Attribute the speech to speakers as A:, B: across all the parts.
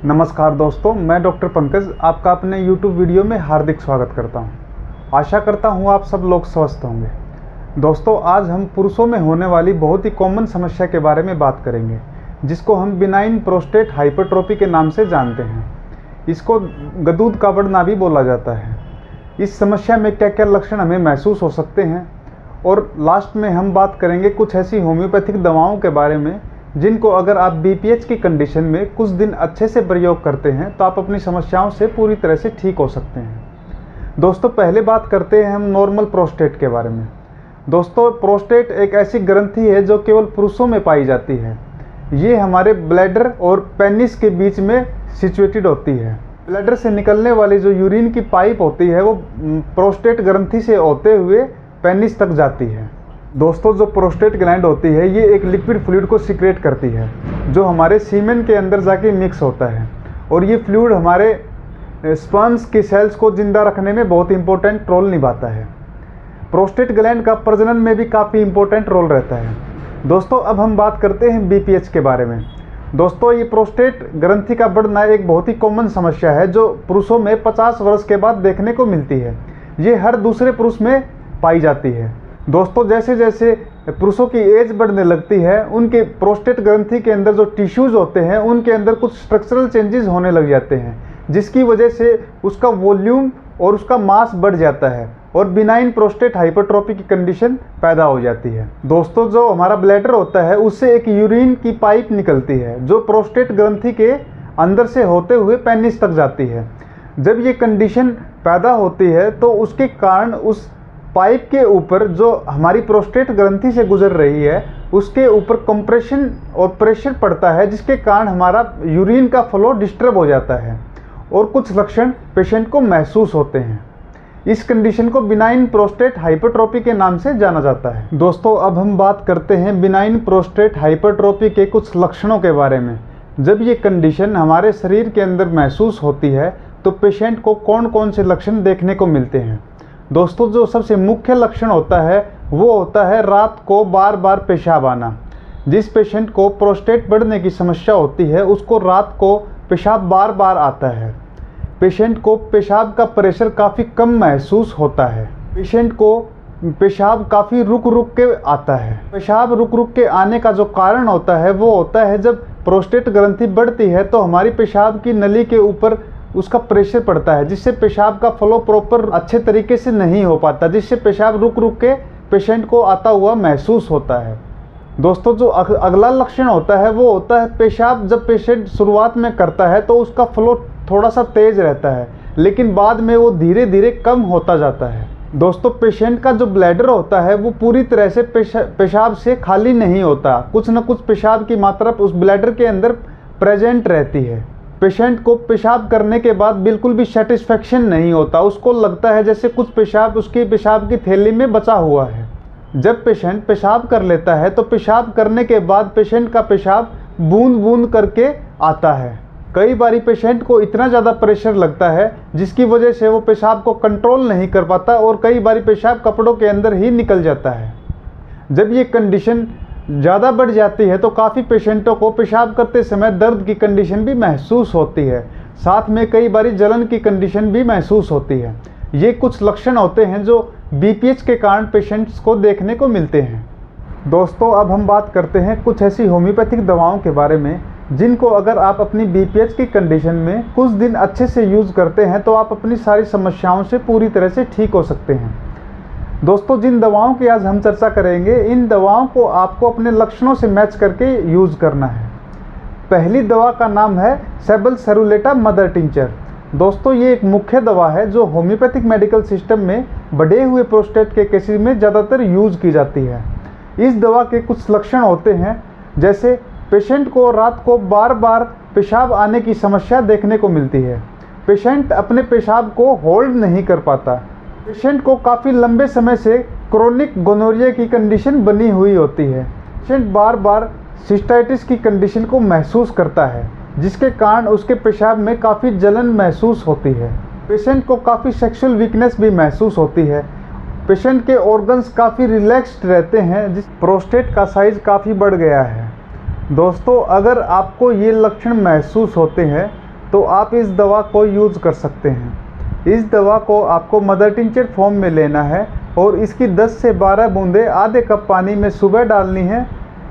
A: नमस्कार दोस्तों, मैं डॉक्टर पंकज आपका अपने YouTube वीडियो में हार्दिक स्वागत करता हूं। आशा करता हूं आप सब लोग स्वस्थ होंगे। दोस्तों, आज हम पुरुषों में होने वाली बहुत ही कॉमन समस्या के बारे में बात करेंगे, जिसको हम बिनाइन प्रोस्टेट हाइपरट्रोफी के नाम से जानते हैं। इसको गदूद का बढ़ना भी बोला जाता है। इस समस्या में क्या क्या लक्षण हमें महसूस हो सकते हैं, और लास्ट में हम बात करेंगे कुछ ऐसी होम्योपैथिक दवाओं के बारे में जिनको अगर आप BPH की कंडीशन में कुछ दिन अच्छे से प्रयोग करते हैं तो आप अपनी समस्याओं से पूरी तरह से ठीक हो सकते हैं। दोस्तों, पहले बात करते हैं हम नॉर्मल प्रोस्टेट के बारे में। दोस्तों, प्रोस्टेट एक ऐसी ग्रंथि है जो केवल पुरुषों में पाई जाती है। ये हमारे ब्लैडर और पेनिस के बीच में सिचुएटेड होती है। ब्लैडर से निकलने वाली जो यूरिन की पाइप होती है वो प्रोस्टेट ग्रंथि से होते हुए पेनिस तक जाती है। दोस्तों, जो प्रोस्टेट ग्लैंड होती है ये एक लिक्विड फ्लूइड को सीक्रेट करती है जो हमारे सीमेन के अंदर जाके मिक्स होता है, और ये फ्लूइड हमारे स्पर्म्स की सेल्स को जिंदा रखने में बहुत इंपॉर्टेंट रोल निभाता है। प्रोस्टेट ग्लैंड का प्रजनन में भी काफ़ी इंपॉर्टेंट रोल रहता है। दोस्तों, अब हम बात करते हैं BPH के बारे में। दोस्तों, ये प्रोस्टेट ग्रंथि का बढ़ना एक बहुत ही कॉमन समस्या है जो पुरुषों में 50 वर्ष के बाद देखने को मिलती है। ये हर दूसरे पुरुष में पाई जाती है। दोस्तों, जैसे जैसे पुरुषों की एज बढ़ने लगती है उनके प्रोस्टेट ग्रंथि के अंदर जो टिश्यूज़ होते हैं उनके अंदर कुछ स्ट्रक्चरल चेंजेस होने लग जाते हैं, जिसकी वजह से उसका वॉल्यूम और उसका मास बढ़ जाता है और बिनाइन प्रोस्टेट हाइपरट्रोफी की कंडीशन पैदा हो जाती है। दोस्तों, जो हमारा ब्लैडर होता है उससे एक यूरिन की पाइप निकलती है जो प्रोस्टेट ग्रंथि के अंदर से होते हुए पेनिस तक जाती है। जब ये कंडीशन पैदा होती है तो उसके कारण उस पाइप के ऊपर जो हमारी प्रोस्टेट ग्रंथि से गुजर रही है उसके ऊपर कंप्रेशन और प्रेशर पड़ता है, जिसके कारण हमारा यूरिन का फ्लो डिस्टर्ब हो जाता है और कुछ लक्षण पेशेंट को महसूस होते हैं। इस कंडीशन को बिनाइन प्रोस्टेट हाइपरट्रोफी के नाम से जाना जाता है। दोस्तों, अब हम बात करते हैं बिनाइन प्रोस्टेट हाइपरट्रोफी के कुछ लक्षणों के बारे में। जब ये कंडीशन हमारे शरीर के अंदर महसूस होती है तो पेशेंट को कौन कौन से लक्षण देखने को मिलते हैं। दोस्तों, जो सबसे मुख्य लक्षण होता है वो होता है रात को बार बार पेशाब आना। जिस पेशेंट को प्रोस्टेट बढ़ने की समस्या होती है उसको रात को पेशाब बार बार आता है। पेशेंट को पेशाब का प्रेशर काफ़ी कम महसूस होता है। पेशेंट को पेशाब काफ़ी रुक रुक के आता है। पेशाब रुक रुक के आने का जो कारण होता है वो होता है जब प्रोस्टेट ग्रंथि बढ़ती है तो हमारी पेशाब की नली के ऊपर उसका प्रेशर पड़ता है, जिससे पेशाब का फ्लो प्रॉपर अच्छे तरीके से नहीं हो पाता, जिससे पेशाब रुक रुक के पेशेंट को आता हुआ महसूस होता है। दोस्तों, जो अगला लक्षण होता है वो होता है पेशाब जब पेशेंट शुरुआत में करता है तो उसका फ्लो थोड़ा सा तेज रहता है, लेकिन बाद में वो धीरे धीरे कम होता जाता है। दोस्तों, पेशेंट का जो ब्लैडर होता है वो पूरी तरह से पेशाब से खाली नहीं होता। कुछ न कुछ पेशाब की मात्रा उस ब्लैडर के अंदर प्रेजेंट रहती है। पेशेंट को पेशाब करने के बाद बिल्कुल भी सेटिस्फेक्शन नहीं होता। उसको लगता है जैसे कुछ पेशाब उसकी पेशाब की थैली में बचा हुआ है। जब पेशेंट पेशाब कर लेता है तो पेशाब करने के बाद पेशेंट का पेशाब बूंद बूंद करके आता है। कई बारी पेशेंट को इतना ज़्यादा प्रेशर लगता है जिसकी वजह से वो पेशाब को कंट्रोल नहीं कर पाता और कई बारी पेशाब कपड़ों के अंदर ही निकल जाता है। जब ये कंडीशन ज़्यादा बढ़ जाती है तो काफ़ी पेशेंटों को पेशाब करते समय दर्द की कंडीशन भी महसूस होती है। साथ में कई बारी जलन की कंडीशन भी महसूस होती है। ये कुछ लक्षण होते हैं जो BPH के कारण पेशेंट्स को देखने को मिलते हैं। दोस्तों, अब हम बात करते हैं कुछ ऐसी होम्योपैथिक दवाओं के बारे में जिनको अगर आप अपनी BPH की कंडीशन में कुछ दिन अच्छे से यूज़ करते हैं तो आप अपनी सारी समस्याओं से पूरी तरह से ठीक हो सकते हैं। दोस्तों, जिन दवाओं की आज हम चर्चा करेंगे इन दवाओं को आपको अपने लक्षणों से मैच करके यूज़ करना है। पहली दवा का नाम है सेबल सेरुलेटा मदर टिंचर। दोस्तों, ये एक मुख्य दवा है जो होम्योपैथिक मेडिकल सिस्टम में बढ़े हुए प्रोस्टेट के केसेस में ज़्यादातर यूज़ की जाती है। इस दवा के कुछ लक्षण होते हैं, जैसे पेशेंट को रात को बार बार पेशाब आने की समस्या देखने को मिलती है। पेशेंट अपने पेशाब को होल्ड नहीं कर पाता। पेशेंट को काफ़ी लंबे समय से क्रोनिक गोनोरिया की कंडीशन बनी हुई होती है। पेशेंट बार बार सिस्टाइटिस की कंडीशन को महसूस करता है, जिसके कारण उसके पेशाब में काफ़ी जलन महसूस होती है। पेशेंट को काफ़ी सेक्सुअल वीकनेस भी महसूस होती है। पेशेंट के ऑर्गन्स काफ़ी रिलैक्स्ड रहते हैं, जिस प्रोस्टेट का साइज़ काफ़ी बढ़ गया है। दोस्तों, अगर आपको ये लक्षण महसूस होते हैं तो आप इस दवा को यूज़ कर सकते हैं। इस दवा को आपको मदर टिंचर फॉर्म में लेना है और इसकी 10 से 12 बूंदें आधे कप पानी में सुबह डालनी है,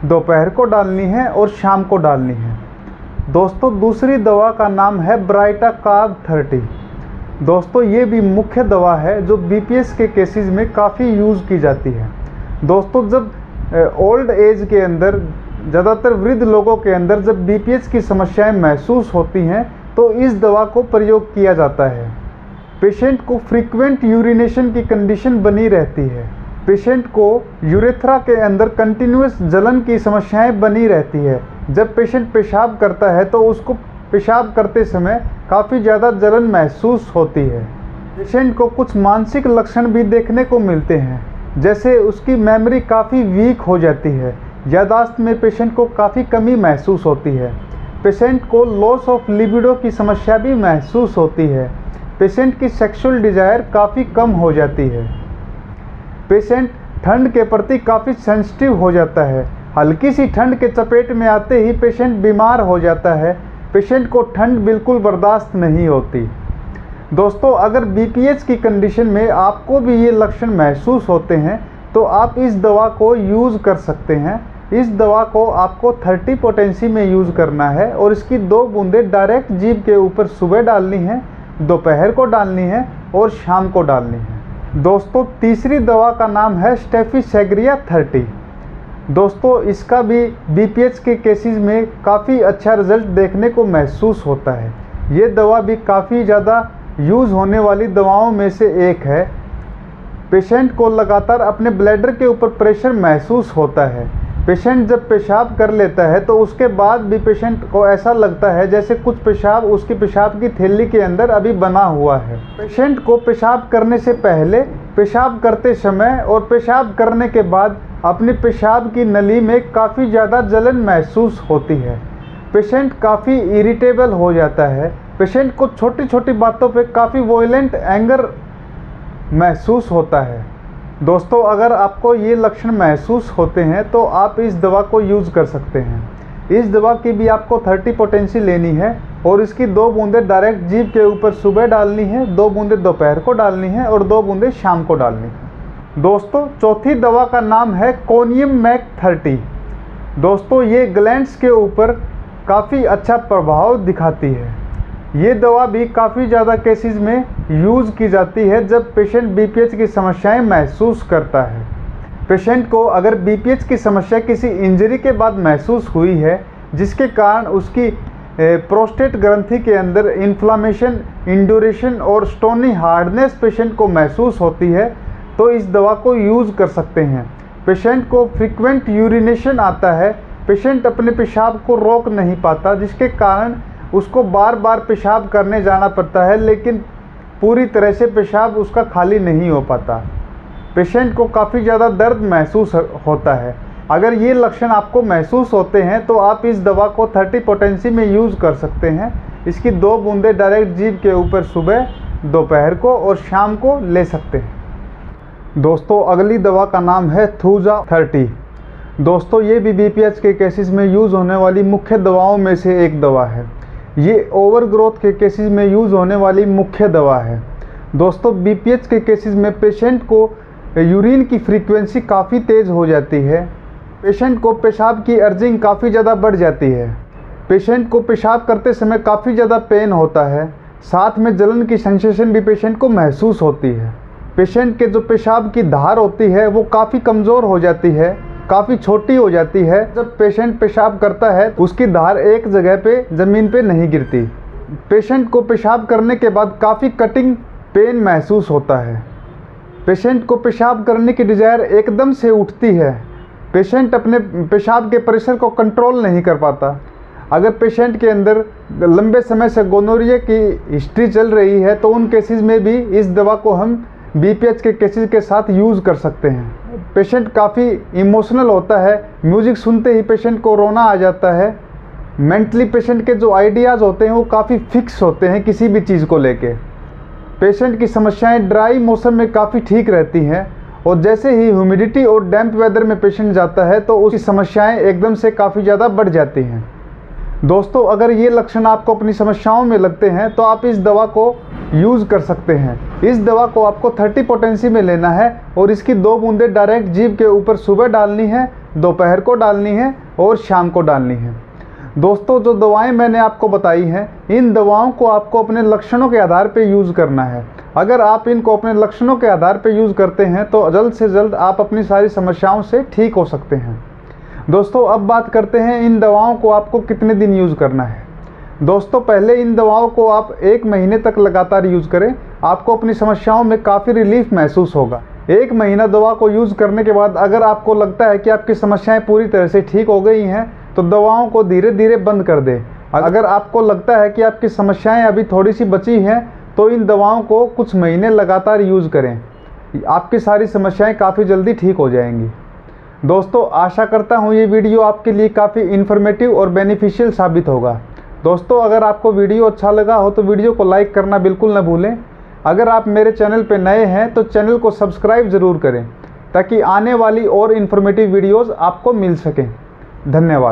A: दोपहर को डालनी है और शाम को डालनी है। दोस्तों, दूसरी दवा का नाम है ब्राइटा कार्ब 30। दोस्तों, ये भी मुख्य दवा है जो बीपीएस के केसेस में काफ़ी यूज़ की जाती है। दोस्तों, जब ओल्ड एज के अंदर, ज़्यादातर वृद्ध लोगों के अंदर जब बीपीएस की समस्याएं महसूस होती हैं तो इस दवा को प्रयोग किया जाता है। पेशेंट को फ्रीक्वेंट यूरिनेशन की कंडीशन बनी रहती है। पेशेंट को यूरेथ्रा के अंदर कंटिन्यूस जलन की समस्याएं बनी रहती है। जब पेशेंट पेशाब करता है तो उसको पेशाब करते समय काफ़ी ज़्यादा जलन महसूस होती है। पेशेंट को कुछ मानसिक लक्षण भी देखने को मिलते हैं, जैसे उसकी मेमोरी काफ़ी वीक हो जाती है, याददाश्त में पेशेंट को काफ़ी कमी महसूस होती है। पेशेंट को लॉस ऑफ लिबिडो की समस्या भी महसूस होती है। पेशेंट की सेक्सुअल डिज़ायर काफ़ी कम हो जाती है। पेशेंट ठंड के प्रति काफ़ी सेंसिटिव हो जाता है। हल्की सी ठंड के चपेट में आते ही पेशेंट बीमार हो जाता है। पेशेंट को ठंड बिल्कुल बर्दाश्त नहीं होती। दोस्तों, अगर बीपीएस की कंडीशन में आपको भी ये लक्षण महसूस होते हैं तो आप इस दवा को यूज़ कर सकते हैं। इस दवा को आपको 30 पोटेंसी में यूज़ करना है और इसकी 2 बूंदें डायरेक्ट जीभ के ऊपर सुबह डालनी है, दोपहर को डालनी है और शाम को डालनी है। दोस्तों, तीसरी दवा का नाम है स्टेफिसेग्रिया 30। दोस्तों, इसका भी बीपीएस के केसेस में काफ़ी अच्छा रिजल्ट देखने को महसूस होता है। ये दवा भी काफ़ी ज़्यादा यूज़ होने वाली दवाओं में से एक है। पेशेंट को लगातार अपने ब्लैडर के ऊपर प्रेशर महसूस होता है। पेशेंट जब पेशाब कर लेता है तो उसके बाद भी पेशेंट को ऐसा लगता है जैसे कुछ पेशाब उसकी पेशाब की थैली के अंदर अभी बना हुआ है। पेशेंट को पेशाब करने से पहले, पेशाब करते समय और पेशाब करने के बाद अपनी पेशाब की नली में काफ़ी ज़्यादा जलन महसूस होती है। पेशेंट काफ़ी इरिटेबल हो जाता है। पेशेंट को छोटी छोटी बातों पे काफ़ी वॉयलेंट एंगर महसूस होता है। दोस्तों, अगर आपको ये लक्षण महसूस होते हैं तो आप इस दवा को यूज़ कर सकते हैं। इस दवा की भी आपको 30 पोटेंसी लेनी है और इसकी 2 बूंदें डायरेक्ट जीभ के ऊपर सुबह डालनी है, 2 बूंदें दोपहर को डालनी है और 2 बूंदें शाम को डालनी है। दोस्तों, चौथी दवा का नाम है कोनियम मैक 30। दोस्तों, ये ग्लैंड्स के ऊपर काफ़ी अच्छा प्रभाव दिखाती है। ये दवा भी काफ़ी ज़्यादा केसेस में यूज़ की जाती है जब पेशेंट बीपीएच की समस्याएं महसूस करता है। पेशेंट को अगर बीपीएच की समस्या किसी इंजरी के बाद महसूस हुई है, जिसके कारण उसकी प्रोस्टेट ग्रंथि के अंदर इन्फ्लामेशन, इंड्यूरेशन और स्टोनी हार्डनेस पेशेंट को महसूस होती है, तो इस दवा को यूज़ कर सकते हैं। पेशेंट को फ्रीक्वेंट यूरिनेशन आता है। पेशेंट अपने पेशाब को रोक नहीं पाता, जिसके कारण उसको बार बार पेशाब करने जाना पड़ता है, लेकिन पूरी तरह से पेशाब उसका खाली नहीं हो पाता। पेशेंट को काफ़ी ज़्यादा दर्द महसूस होता है। अगर ये लक्षण आपको महसूस होते हैं तो आप इस दवा को 30 पोटेंसी में यूज़ कर सकते हैं। इसकी 2 बूंदें डायरेक्ट जीभ के ऊपर सुबह, दोपहर को और शाम को ले सकते हैं। दोस्तों, अगली दवा का नाम है थूजा 30। दोस्तों, ये भी बीपीएच के केसेस में यूज़ होने वाली मुख्य दवाओं में से एक दवा है। ये ओवरग्रोथ के केसेस में यूज़ होने वाली मुख्य दवा है। दोस्तों, बीपीएच के केसेस में पेशेंट को यूरिन की फ्रीक्वेंसी काफ़ी तेज़ हो जाती है। पेशेंट को पेशाब की अर्जिंग काफ़ी ज़्यादा बढ़ जाती है। पेशेंट को पेशाब करते समय काफ़ी ज़्यादा पेन होता है। साथ में जलन की सेंसेशन भी पेशेंट को महसूस होती है। पेशेंट के जो पेशाब की धार होती है वो काफ़ी कमज़ोर हो जाती है, काफ़ी छोटी हो जाती है। जब पेशेंट पेशाब करता है उसकी धार एक जगह पे ज़मीन पे नहीं गिरती। पेशेंट को पेशाब करने के बाद काफ़ी कटिंग पेन महसूस होता है। पेशेंट को पेशाब करने की डिज़ायर एकदम से उठती है। पेशेंट अपने पेशाब के प्रेशर को कंट्रोल नहीं कर पाता। अगर पेशेंट के अंदर लंबे समय से गोनोरिया की हिस्ट्री चल रही है तो उन केसेस में भी इस दवा को हम बीपीएच के केसेस के साथ यूज़ कर सकते हैं। पेशेंट काफ़ी इमोशनल होता है। म्यूज़िक सुनते ही पेशेंट को रोना आ जाता है। मेंटली पेशेंट के जो आइडियाज़ होते हैं वो काफ़ी फिक्स होते हैं किसी भी चीज़ को लेके। पेशेंट की समस्याएं ड्राई मौसम में काफ़ी ठीक रहती हैं और जैसे ही ह्यूमिडिटी और डैम्प वेदर में पेशेंट जाता है तो उसकी समस्याएं एकदम से काफ़ी ज़्यादा बढ़ जाती हैं। दोस्तों अगर ये लक्षण आपको अपनी समस्याओं में लगते हैं तो आप इस दवा को यूज़ कर सकते हैं। इस दवा को आपको 30 पोटेंसी में लेना है और इसकी 2 बूंदें डायरेक्ट जीभ के ऊपर सुबह डालनी है, दोपहर को डालनी है और शाम को डालनी है। दोस्तों जो दवाएं मैंने आपको बताई हैं, इन दवाओं को आपको अपने लक्षणों के आधार पर यूज़ करना है। अगर आप इनको अपने लक्षणों के आधार पर यूज़ करते हैं तो जल्द से जल्द आप अपनी सारी समस्याओं से ठीक हो सकते हैं। दोस्तों अब बात करते हैं इन दवाओं को आपको कितने दिन यूज़ करना है। दोस्तों पहले इन दवाओं को आप 1 महीने तक लगातार यूज़ करें, आपको अपनी समस्याओं में काफ़ी रिलीफ महसूस होगा। 1 महीना दवा को यूज़ करने के बाद अगर आपको लगता है कि आपकी समस्याएं पूरी तरह से ठीक हो गई हैं तो दवाओं को धीरे धीरे बंद कर दें। अगर आपको लगता है कि आपकी समस्याएं अभी थोड़ी सी बची हैं तो इन दवाओं को कुछ महीने लगातार यूज़ करें, आपकी सारी समस्याएं काफ़ी जल्दी ठीक हो जाएंगी। दोस्तों आशा करता हूँ ये वीडियो आपके लिए काफ़ी इन्फॉर्मेटिव और बेनिफिशियल साबित होगा। दोस्तों अगर आपको वीडियो अच्छा लगा हो तो वीडियो को लाइक करना बिल्कुल न भूलें। अगर आप मेरे चैनल पर नए हैं तो चैनल को सब्सक्राइब ज़रूर करें ताकि आने वाली और इन्फॉर्मेटिव वीडियोज़ आपको मिल सकें। धन्यवाद।